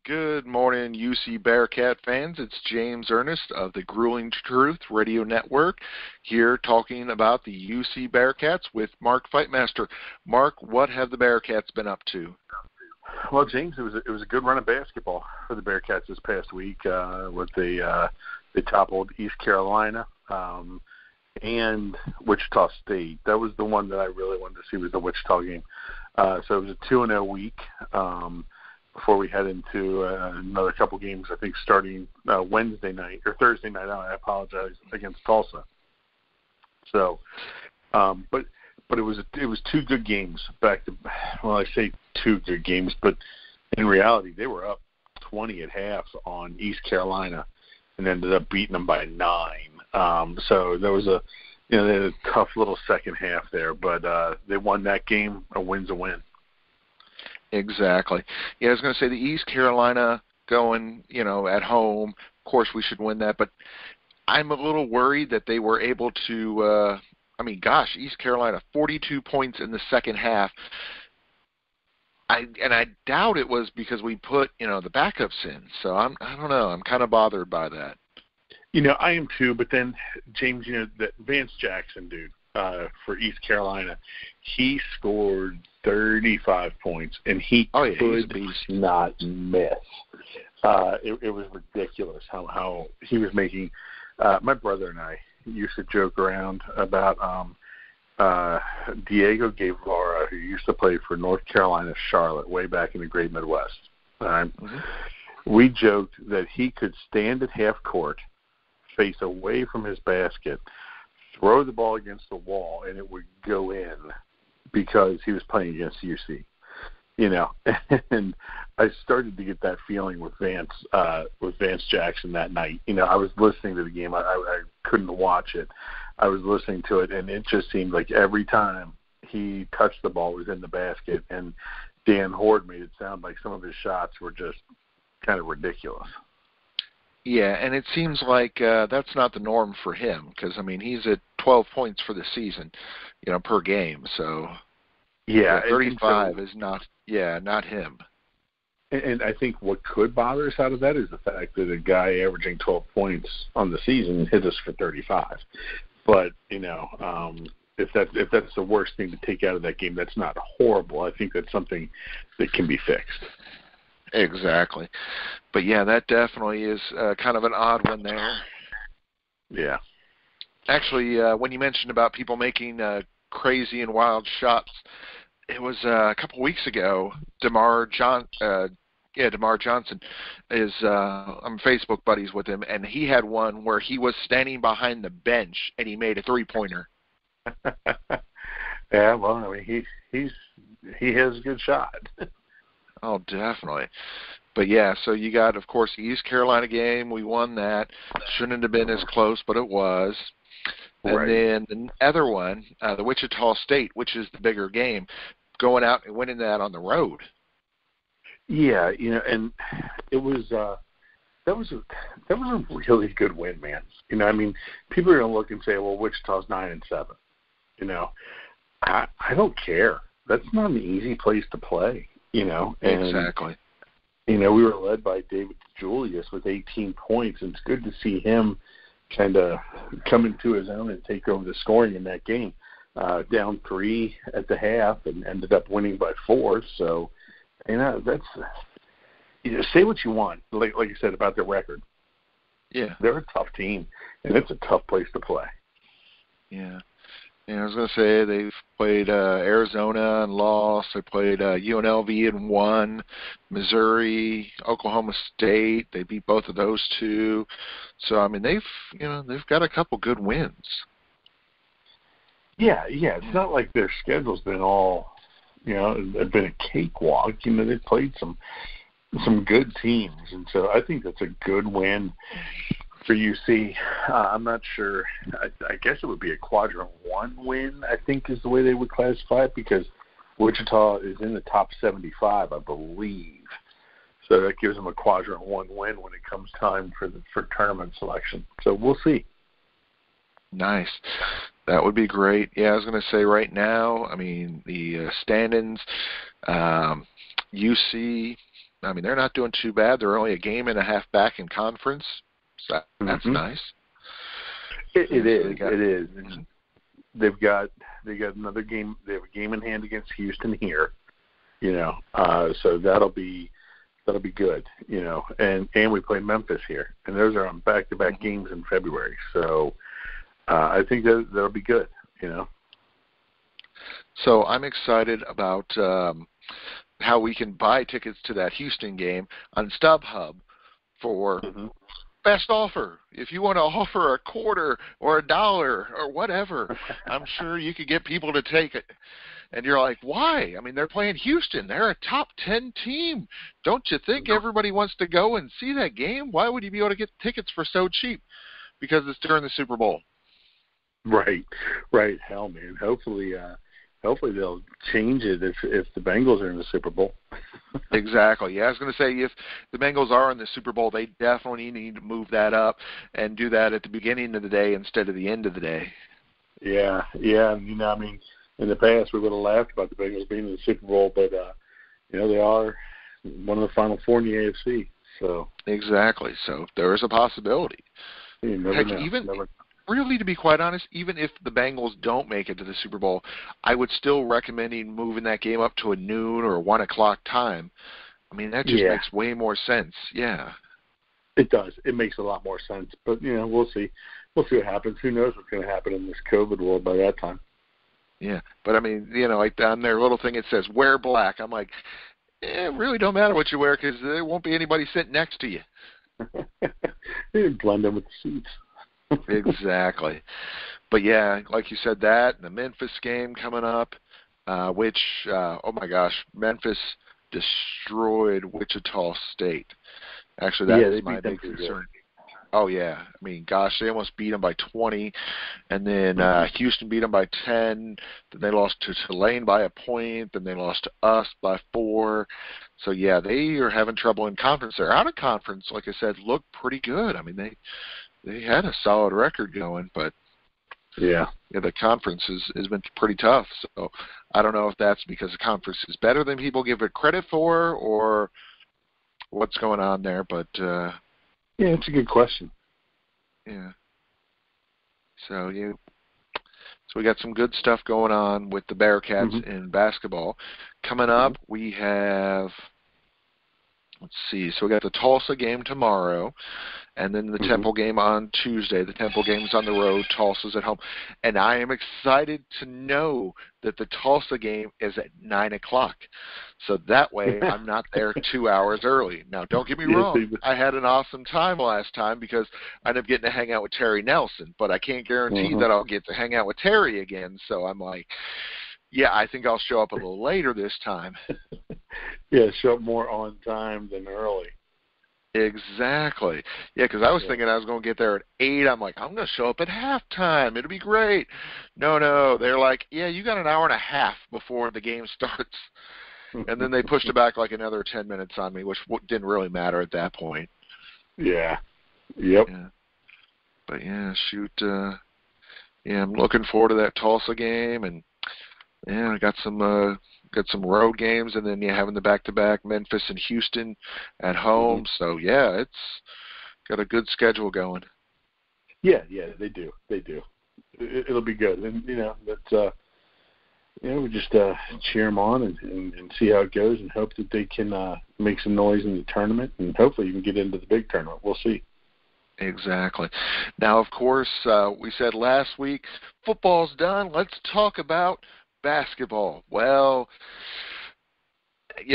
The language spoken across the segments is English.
Good morning, UC Bearcat fans. It's James Ernest of the Grueling Truth Radio Network here talking about the UC Bearcats with Mark Fightmaster. Mark, what have the Bearcats been up to? Well, James, it was a good run of basketball for the Bearcats this past week. With they toppled East Carolina and Wichita State. That was the one that I really wanted to see, was the Wichita game. So it was a 2-0 week. Before we head into another couple games, I think starting Wednesday night or Thursday night. I apologize, against Tulsa. So, but it was two good games back to. Well, I say two good games, but in reality, they were up 20 at half on East Carolina, and ended up beating them by 9. So there was they had a tough little second half there, but they won that game. A win's a win. Exactly. Yeah, I was going to say the East Carolina going, at home. Of course, we should win that, but I'm a little worried that they were able to. East Carolina 42 points in the second half. I doubt it was because we put the backups in. So I don't know. I'm kind of bothered by that. I am too. But then James, that Vance Jackson dude for East Carolina, he scored 35 points, and he could not miss. It was ridiculous how he was making. My brother and I used to joke around about Diego Guevara, who used to play for North Carolina Charlotte way back in the Great Midwest. We joked that he could stand at half court, face away from his basket, throw the ball against the wall, and it would go in because he was playing against UC. And I started to get that feeling with Vance Jackson that night. I was listening to the game. I couldn't watch it. I was listening to it, and it just seemed like every time he touched the ball, it was in the basket. And Dan Hoard made it sound like some of his shots were just kind of ridiculous. Yeah, and it seems like that's not the norm for him because, he's at 12 points for the season, per game. So, 35 is not him. And I think what could bother us out of that is the fact that a guy averaging 12 points on the season hit us for 35. But, if that's the worst thing to take out of that game, that's not horrible. I think that's something that can be fixed. Exactly. But, yeah, that definitely is kind of an odd one there. Yeah. Actually, when you mentioned about people making crazy and wild shots, it was a couple weeks ago, DeMar Johnson is I'm Facebook buddies with him, and he had one where he was standing behind the bench and he made a 3-pointer. Yeah, well, he has a good shot. Oh, definitely. But, yeah, so you got, of course, the East Carolina game. We won that. Shouldn't have been as close, but it was. And right. Then the other one, the Wichita State, which is the bigger game, going out and winning that on the road. Yeah, and it was that was a really good win, man. People are gonna look and say, well, Wichita's 9-7. I don't care. That's not an easy place to play. And, exactly. We were led by David Julius with 18 points, and it's good to see him kind of come into his own and take over the scoring in that game. Down 3 at the half and ended up winning by 4. So, that's say what you want, like you said about their record. Yeah, they're a tough team, and it's a tough place to play. Yeah. I was going to say they've played Arizona and lost. They played UNLV and won. Missouri, Oklahoma State. They beat both of those two. So they've got a couple good wins. Yeah. It's not like their schedule's been all, been a cakewalk. They've played some good teams, and so I think that's a good win for UC. I'm not sure. I guess it would be a quadrant 1 win, I think, is the way they would classify it, because Wichita is in the top 75, I believe. So that gives them a quadrant 1 win when it comes time for tournament selection. So we'll see. Nice. That would be great. Yeah, I was going to say right now, the standings, UC I mean, they're not doing too bad. They're only a game and a half back in conference, so that's nice. It is. And they've got another game. They have a game in hand against Houston here, so that'll be good, and we play Memphis here, and those are on back-to-back games in February. So I think that'll be good, So I'm excited about how we can buy tickets to that Houston game on StubHub for best offer. If you want to offer a quarter or $1 or whatever, I'm sure you could get people to take it. And you're like, why? I mean, they're playing Houston. They're a top 10 team. Don't you think everybody wants to go and see that game? Why would you be able to get tickets for so cheap? Because it's during the Super Bowl. Right. Hell, man. Hopefully they'll change it if the Bengals are in the Super Bowl. Exactly. Yeah, I was going to say, if the Bengals are in the Super Bowl, they definitely need to move that up and do that at the beginning of the day instead of the end of the day. Yeah. I mean, in the past we would have laughed about the Bengals being in the Super Bowl, but they are one of the Final Four in the AFC. So exactly. So there is a possibility. You never know. Really, to be quite honest, even if the Bengals don't make it to the Super Bowl, I would still recommend moving that game up to a noon or 1 o'clock time. I mean, that just makes way more sense. Yeah. It does. It makes a lot more sense. But, we'll see. We'll see what happens. Who knows what's going to happen in this COVID world by that time. Yeah. But, I mean, like on their little thing it says, wear black. I'm like, it really don't matter what you wear because there won't be anybody sitting next to you. They didn't blend in with the seats. Exactly. But, yeah, like you said, that, and the Memphis game coming up, which, oh, my gosh, Memphis destroyed Wichita State. Actually, that is my big concern. Oh, yeah. I mean, gosh, they almost beat them by 20, and then Houston beat them by 10. Then they lost to Tulane by a point. Then they lost to us by 4. So, yeah, they are having trouble in conference. They're out of conference, like I said, look pretty good. I mean, they had a solid record going, but the conference has been pretty tough. So I don't know if that's because the conference is better than people give it credit for or what's going on there, but it's a good question. Yeah. So we got some good stuff going on with the Bearcats in basketball. Coming up, we have, let's see, so we got the Tulsa game tomorrow, and then the Temple game on Tuesday. The Temple game's on the road, Tulsa's at home. And I am excited to know that the Tulsa game is at 9 o'clock. So that way I'm not there 2 hours early. Now, don't get me wrong. I had an awesome time last time because I ended up getting to hang out with Terry Nelson. But I can't guarantee that I'll get to hang out with Terry again. So I'm like, yeah, I think I'll show up a little later this time. Show up more on time than early. Exactly. Yeah, because I was thinking I was going to get there at 8. I'm like, I'm going to show up at halftime. It'll be great. No. They're like, yeah, you got an hour and a half before the game starts. And then they pushed it back like another 10 minutes on me, which didn't really matter at that point. Yeah. Yep. Yeah. But, shoot. I'm looking forward to that Tulsa game. And, I got some road games, and then having the back-to-back Memphis and Houston at home. So it's got a good schedule going. Yeah, they do. It'll be good, and that's we just cheer them on and see how it goes, and hope that they can make some noise in the tournament, and hopefully even get into the big tournament. We'll see. Exactly. Now, of course, we said last week football's done. Let's talk about basketball. Well,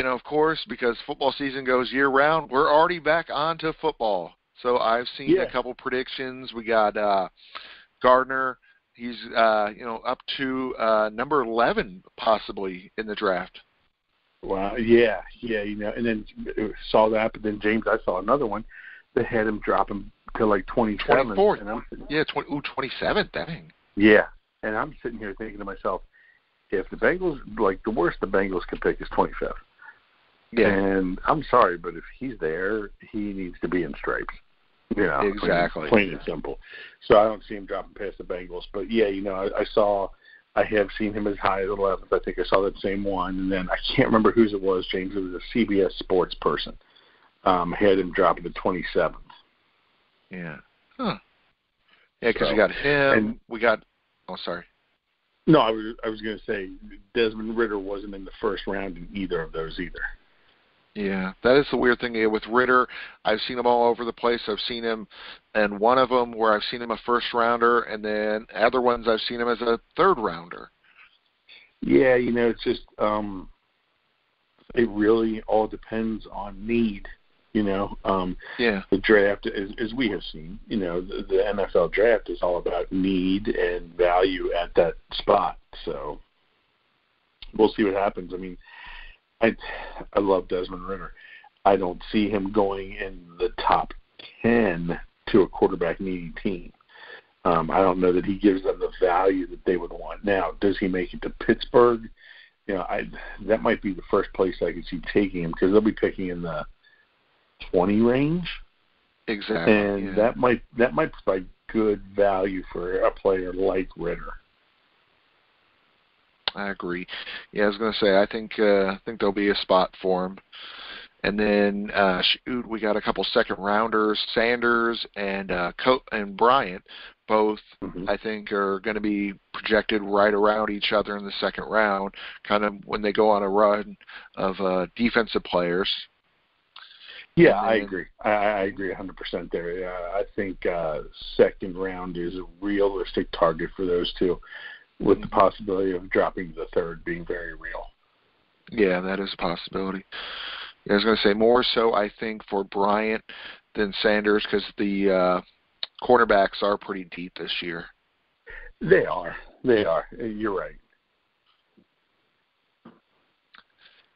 of course, because football season goes year-round, we're already back onto football. So I've seen a couple predictions. We got Gardner. He's, up to number 11 possibly in the draft. Wow, yeah, and then saw that, but then James, I saw another one that had him dropping to like 27. 24th. 27th, dang. Yeah, and I'm sitting here thinking to myself, if the Bengals, like the worst the Bengals can pick is 25th. Yeah. And I'm sorry, but if he's there, he needs to be in stripes. Exactly. Plain and simple. So I don't see him dropping past the Bengals. But, I saw I have seen him as high as 11th. I think I saw that same one. And then I can't remember whose it was, James. It was a CBS Sports person. Had him dropping to 27th. Yeah. Huh. Yeah, because we got him. And we got – oh, sorry. No, I was going to say Desmond Ridder wasn't in the first round in either of those either. Yeah, that is the weird thing with Ridder. I've seen him all over the place. I've seen him in one of them where I've seen him a first rounder, and then other ones I've seen him as a third rounder. Yeah, it's just it really all depends on need. The draft, as we have seen, the NFL draft is all about need and value at that spot. So we'll see what happens. I mean, I love Desmond Ridder. I don't see him going in the top 10 to a quarterback needy team. I don't know that he gives them the value that they would want. Now, does he make it to Pittsburgh? That might be the first place I could see taking him because they'll be picking in the 20 range. Exactly. And that might provide good value for a player like Ridder. I agree. Yeah, I was going to say, I think there'll be a spot for him. And then, we got a couple second rounders, Sanders and Bryant, both I think are going to be projected right around each other in the second round, kind of when they go on a run of defensive players. Yeah, I agree. I agree 100% there. I think second round is a realistic target for those two, with the possibility of dropping to the third being very real. Yeah, that is a possibility. I was going to say more so, I think, for Bryant than Sanders because the cornerbacks are pretty deep this year. They are. You're right.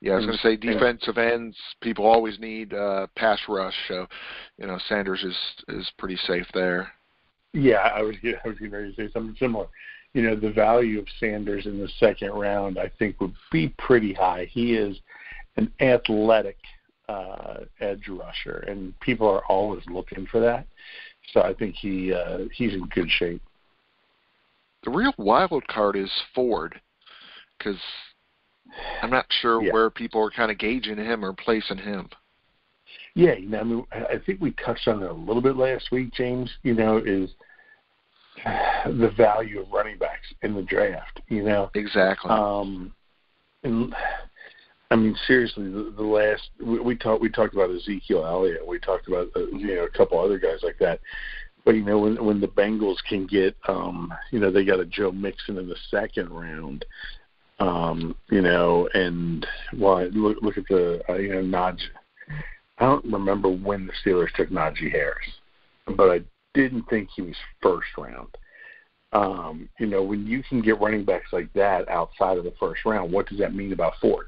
Yeah, I was going to say defensive ends, people always need pass rush, so, Sanders is pretty safe there. Yeah, I was getting ready to say something similar. The value of Sanders in the second round, I think, would be pretty high. He is an athletic edge rusher, and people are always looking for that. So I think he's in good shape. The real wild card is Ford, because I'm not sure where people are kind of gauging him or placing him. Yeah, I think we touched on it a little bit last week, James, is the value of running backs in the draft, Exactly. And I mean, seriously, the last we talked about Ezekiel Elliott, we talked about a couple other guys like that. But when the Bengals can get they got a Joe Mixon in the second round, and look at the Najee. I don't remember when the Steelers took Najee Harris, but I didn't think he was first round. When you can get running backs like that outside of the first round, what does that mean about Ford?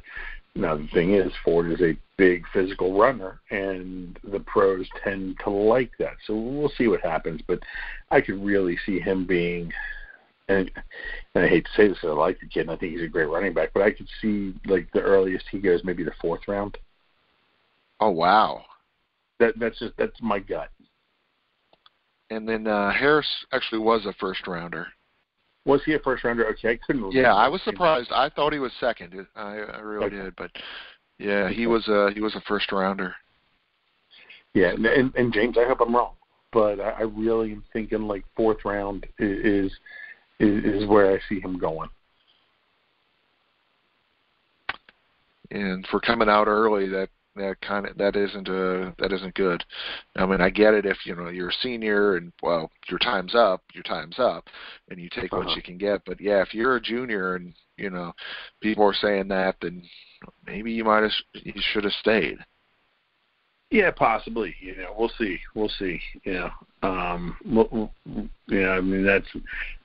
Now, the thing is, Ford is a big physical runner, and the pros tend to like that. So we'll see what happens, but I could really see him being, and I hate to say this, I like the kid, and I think he's a great running back, but I could see, the earliest he goes maybe the fourth round. Oh, wow. That's my gut. And then Harris actually was a first rounder. Was he a first rounder? Okay, I couldn't remember. Yeah, I was surprised. I thought he was second. I really did, but yeah, he was a first rounder. Yeah, and James, I hope I'm wrong, but I really am thinking fourth round is where I see him going. And for coming out early, that isn't good. I mean, I get it if you're a senior and your time's up, and you take what you can get. But yeah, if you're a junior and people are saying that, then maybe you should have stayed. Yeah, possibly. We'll see. I mean, that's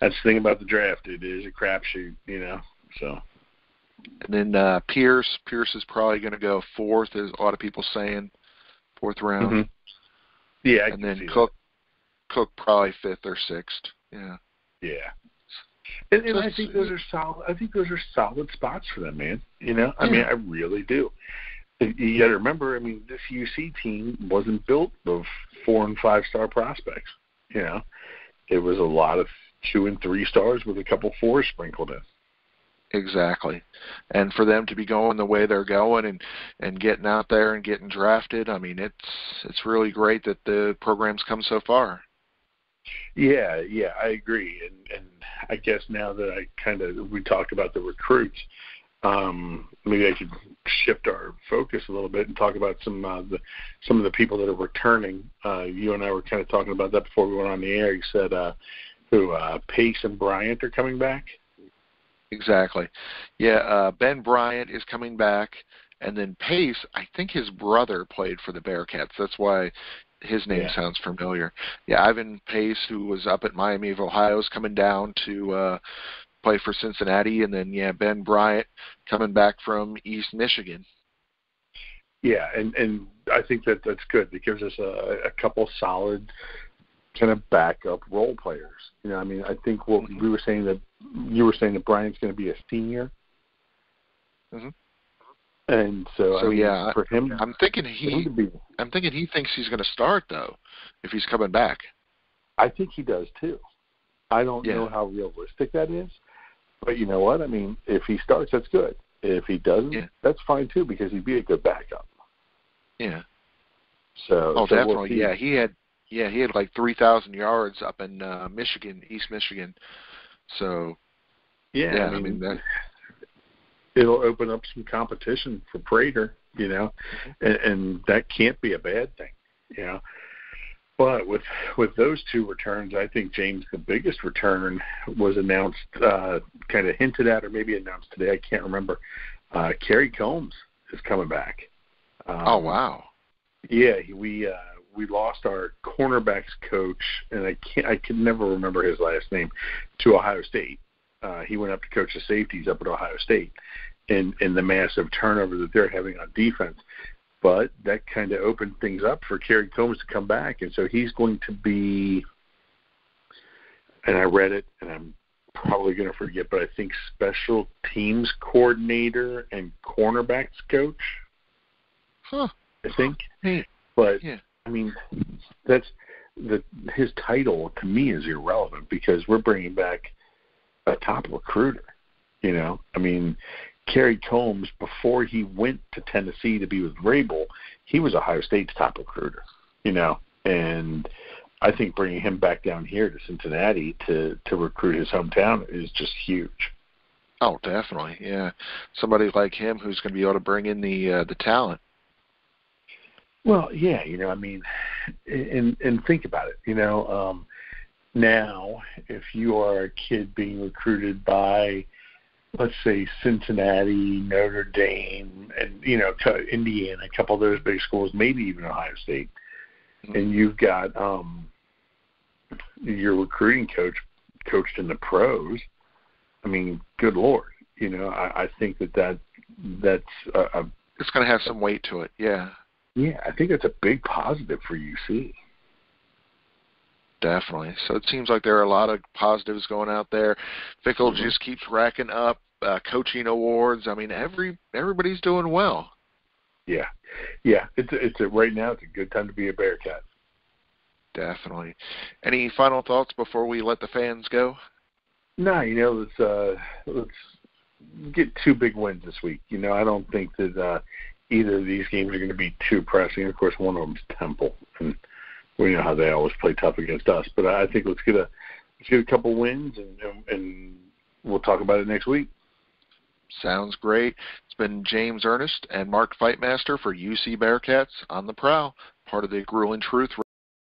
the thing about the draft. It is a crapshoot. So. And then Pierce is probably going to go fourth, as a lot of people saying, fourth round. Mm-hmm. Yeah, and then Cook probably fifth or sixth. Yeah. Yeah. And I think those are solid. I think those are solid spots for them, man. I mean, I really do. You got to remember, I mean, this UC team wasn't built of 4- and 5-star prospects. It was a lot of 2- and 3 stars with a couple 4s sprinkled in. Exactly. And for them to be going the way they're going and getting out there and getting drafted, I mean, it's really great that the program's come so far. Yeah, I agree. And I guess now that we talked about the recruits, maybe I could shift our focus a little bit and talk about some of the people that are returning. You and I were kind of talking about that before we went on the air. You said Pace and Bryant are coming back. Exactly. Yeah, Ben Bryant is coming back, and then Pace, I think his brother played for the Bearcats. That's why his name sounds familiar. Yeah, Ivan Pace, who was up at Miami of Ohio, is coming down to play for Cincinnati, and then, Ben Bryant coming back from East Michigan. Yeah, and I think that's good. It gives us a couple solid kind of backup role players. You know, I mean, I think what we were saying that you were saying that Bryant's going to be a senior. Mm-hmm. And so I mean, for him, I'm thinking he thinks he's going to start though, if he's coming back. I think he does too. I don't know how realistic that is, but you know what? I mean, if he starts, that's good. If he doesn't, that's fine too, because he'd be a good backup. Yeah. So definitely. We'll he had like 3,000 yards up in Michigan, East Michigan. So I mean that. It'll open up some competition for Prater, you know, and that can't be a bad thing, you know. But with those two returns, I think, James, the biggest return was announced, kind of hinted at, or maybe announced today. I can't remember. Kerry Combs is coming back. Oh wow! Yeah, we lost our cornerbacks coach, and I can never remember his last name, to Ohio State. He went up to coach the safeties up at Ohio State in the massive turnover that they're having on defense. But that kind of opened things up for Kerry Combs to come back. And so he's going to be, and I read it, and I'm probably going to forget, but I think special teams coordinator and cornerbacks coach. Huh. I think. Hey. But, I mean, his title to me is irrelevant, because we're bringing back a top recruiter, you know. I mean, Kerry Combs, before he went to Tennessee to be with Vrabel, he was Ohio State's top recruiter, you know. And I think bringing him back down here to Cincinnati to recruit his hometown is just huge. Oh, definitely, yeah. Somebody like him who's going to be able to bring in the talent. Well, yeah, you know, I mean, and think about it, you know. Now, if you are a kid being recruited by, let's say, Cincinnati, Notre Dame, and, you know, Indiana, a couple of those big schools, maybe even Ohio State, and you've got your recruiting coach coached in the pros, I mean, good Lord, you know, I think that's it's going to have some weight to it, yeah. Yeah, I think it's a big positive for UC. Definitely. So it seems like there are a lot of positives going out there. Fickell just keeps racking up coaching awards. I mean, everybody's doing well. Yeah. It's right now. It's a good time to be a Bearcat. Definitely. Any final thoughts before we let the fans go? No, you know, let's get 2 big wins this week. You know, I don't think that either of these games are going to be too pressing. Of course, one of them's Temple, and we know how they always play tough against us. But I think let's get a couple wins, and we'll talk about it next week. Sounds great. It's been James Ernest and Mark Fightmaster for UC Bearcats on the Prowl, part of the Grueling Truth